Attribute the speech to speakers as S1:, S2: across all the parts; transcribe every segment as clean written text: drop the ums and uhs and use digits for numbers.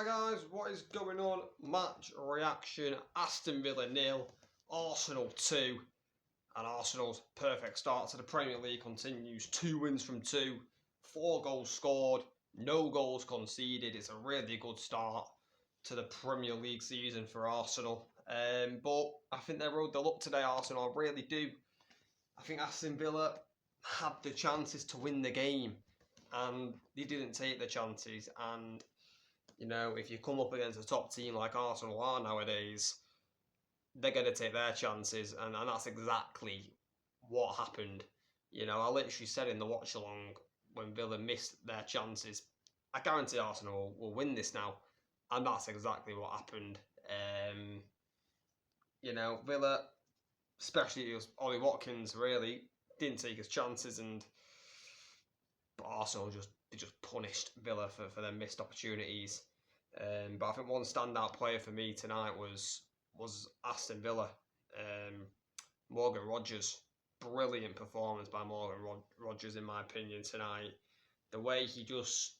S1: Right guys, what is going on? Match reaction, Aston Villa 0, Arsenal 2, and Arsenal's perfect start to the Premier League continues. 2 wins from 2, 4 goals scored, no goals conceded. It's a really good start to the Premier League season for Arsenal. But I think they rode the luck today, Arsenal, I really do. I think Aston Villa had the chances to win the game and they didn't take the chances. And you know, if you come up against a top team like Arsenal are nowadays, they're going to take their chances, and that's exactly what happened. You know, I literally said in the watch along when Villa missed their chances, I guarantee Arsenal will win this now, and that's exactly what happened. You know, Villa, especially it was Ollie Watkins, really didn't take his chances, but Arsenal just punished Villa for their missed opportunities. But I think one standout player for me tonight was Aston Villa. Morgan Rogers, brilliant performance by Morgan Rogers in my opinion tonight. The way he just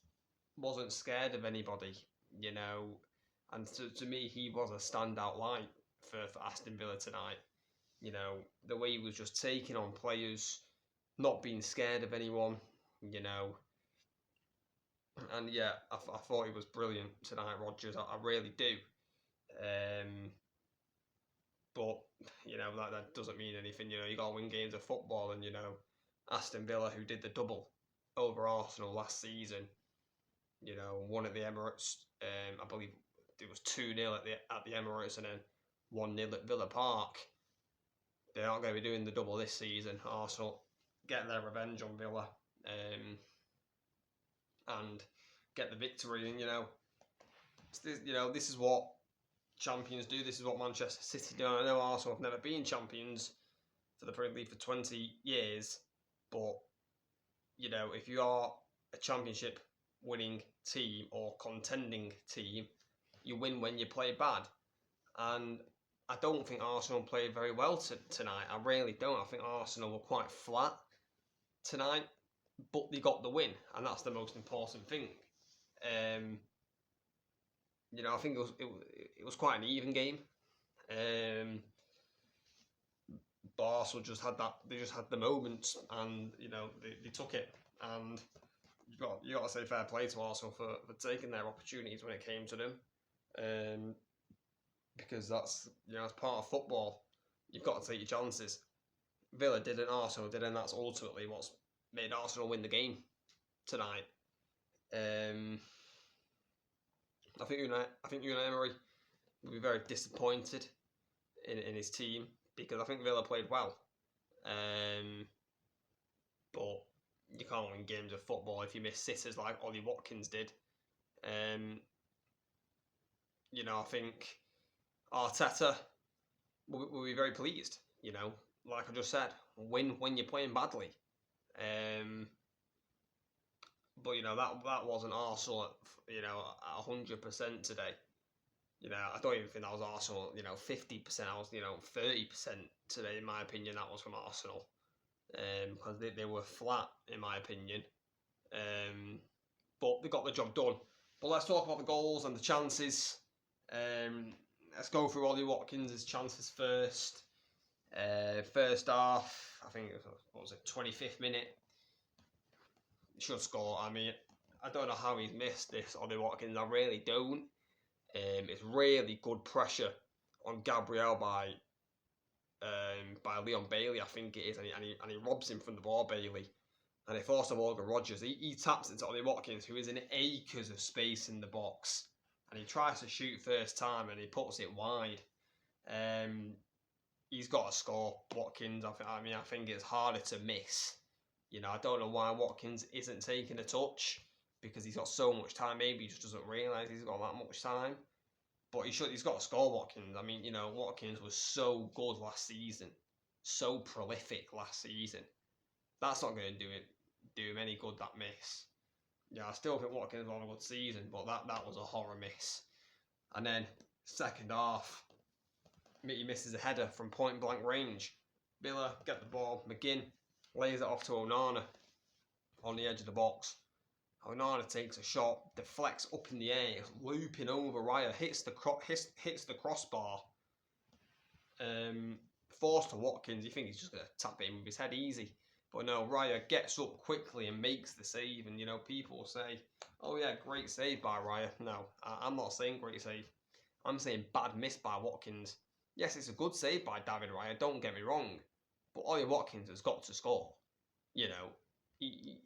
S1: wasn't scared of anybody, you know, and to me he was a standout light for Aston Villa tonight. You know, the way he was just taking on players, not being scared of anyone, you know. And yeah, I thought he was brilliant tonight, Rogers. I really do. But you know that doesn't mean anything. You know, you got to win games of football, and you know, Aston Villa, who did the double over Arsenal last season, you know, won at the Emirates. I believe it was 2-0 at the Emirates, and then 1-0 at Villa Park. They aren't going to be doing the double this season. Arsenal get their revenge on Villa. And get the victory, and this is what champions do. This is what Manchester City do. I know Arsenal have never been champions for the Premier League for 20 years, but you know, if you are a championship winning team or contending team, you win when you play bad. And I don't think Arsenal played very well tonight. I really don't. I think Arsenal were quite flat tonight, but they got the win, and that's the most important thing. You know, I think it was quite an even game. But Arsenal just had that. They just had the moments, and you know they took it. And you got to say fair play to Arsenal for taking their opportunities when it came to them. Because that's, you know, as part of football, you've got to take your chances. Villa didn't, Arsenal did, and that's ultimately what's made Arsenal win the game tonight. I think Unai Emery will be very disappointed in his team, because I think Villa played well. But you can't win games of football if you miss sitters like Ollie Watkins did. You know, I think Arteta will be very pleased. You know, like I just said, win when you're playing badly. But you know that wasn't Arsenal at, you know, at 100% today. You know, I don't even think that was Arsenal. You know, 50%. I was, you know, 30% today. In my opinion, that was from Arsenal, because they were flat in my opinion. But they got the job done. But let's talk about the goals and the chances. Let's go through Ollie Watkins' chances first. First half, I think it was 25th minute. Should score. I mean, I don't know how he's missed this, Ollie Watkins. I really don't. It's really good pressure on Gabriel by Leon Bailey, I think it is, and he robs him from the ball, Bailey, and he forced Morgan Rogers. He taps into Ollie Watkins, who is in acres of space in the box, and he tries to shoot first time, and he puts it wide. He's got to score, Watkins. I think it's harder to miss. You know, I don't know why Watkins isn't taking a touch, because he's got so much time. Maybe he just doesn't realise he's got that much time. But he's got to score, Watkins. I mean, you know, Watkins was so good last season. So prolific last season. That's not going to do him any good, that miss. Yeah, I still think Watkins will have a good season, but that was a horror miss. And then, second half, he misses a header from point blank range. Villa get the ball. McGinn lays it off to Onana on the edge of the box. Onana takes a shot, deflects up in the air, looping over Raya, hits the crossbar. Forced to Watkins, you think he's just going to tap it in with his head easy. But no, Raya gets up quickly and makes the save. And, you know, people will say, oh yeah, great save by Raya. No, I'm not saying great save. I'm saying bad miss by Watkins. Yes, it's a good save by David Raya, don't get me wrong. But Ollie Watkins has got to score. You know, he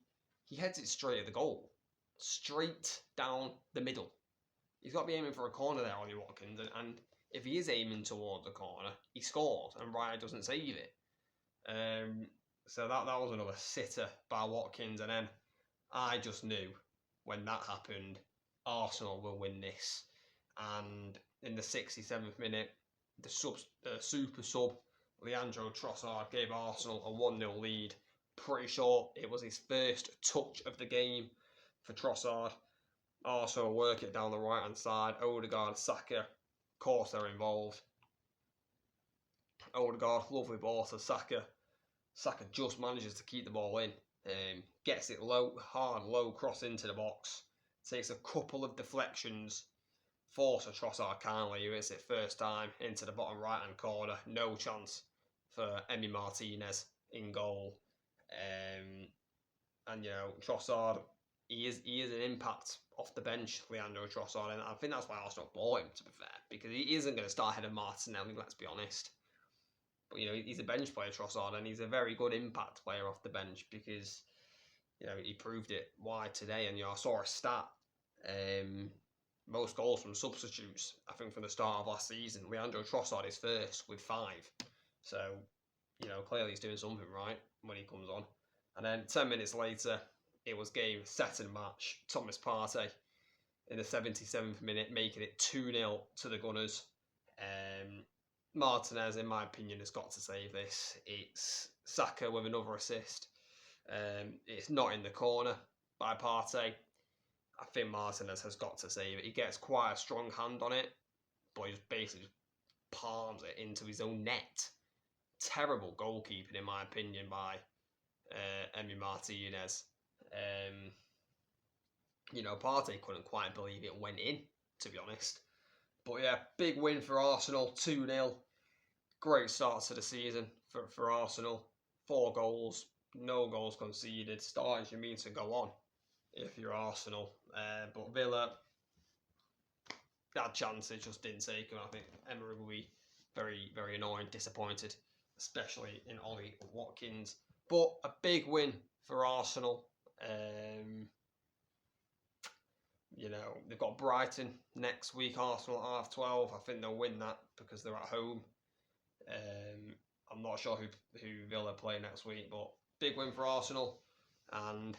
S1: heads it straight at the goal. Straight down the middle. He's got to be aiming for a corner there, Ollie Watkins. And if he is aiming towards the corner, he scores and Raya doesn't save it. So that was another sitter by Watkins. And then I just knew when that happened, Arsenal will win this. And in the 67th minute, the super sub, Leandro Trossard, gave Arsenal a 1-0 lead. Pretty sure it was his first touch of the game for Trossard. Arsenal work it down the right hand side. Odegaard, Saka, of course they're involved. Odegaard, lovely ball to Saka. Saka just manages to keep the ball in. Gets it low cross into the box. Takes a couple of deflections. Forces Trossard kindly, who hits it first time into the bottom right hand corner. No chance for Emi Martinez in goal. And you know, Trossard, he is an impact off the bench, Leandro Trossard, and I think that's why Arsenal bought him, to be fair, because he isn't going to start ahead of Martinelli, let's be honest. But you know, he's a bench player, Trossard, and he's a very good impact player off the bench because you know he proved it wide today. And you know, I saw a stat. Most goals from substitutes, I think, from the start of last season. Leandro Trossard is first with 5. So, you know, clearly he's doing something right when he comes on. And then 10 minutes later, it was game, set and match. Thomas Partey in the 77th minute, making it 2-0 to the Gunners. Martinez, in my opinion, has got to save this. It's Saka with another assist. It's not in the corner by Partey. I think Martinez has got to save it. He gets quite a strong hand on it, but he just basically palms it into his own net. Terrible goalkeeping, in my opinion, by Emi Martinez. You know, Partey couldn't quite believe it went in, to be honest. But yeah, big win for Arsenal, 2-0. Great start to the season for Arsenal. 4 goals, no goals conceded. Starting you mean to go on if you're Arsenal. But Villa had chances, just didn't take them. I think Emery will be very, very annoying, disappointed, especially in Ollie Watkins. But a big win for Arsenal. You know, they've got Brighton next week, Arsenal at 12:30. I think they'll win that because they're at home. I'm not sure who Villa play next week, but big win for Arsenal. And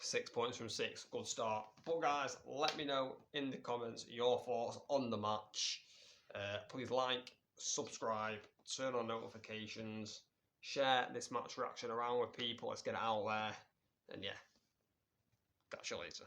S1: 6 points from 6, good start. But guys, let me know in the comments your thoughts on the match. Please like, subscribe, turn on notifications, share this match reaction around with people. Let's get it out there. And yeah, catch you later.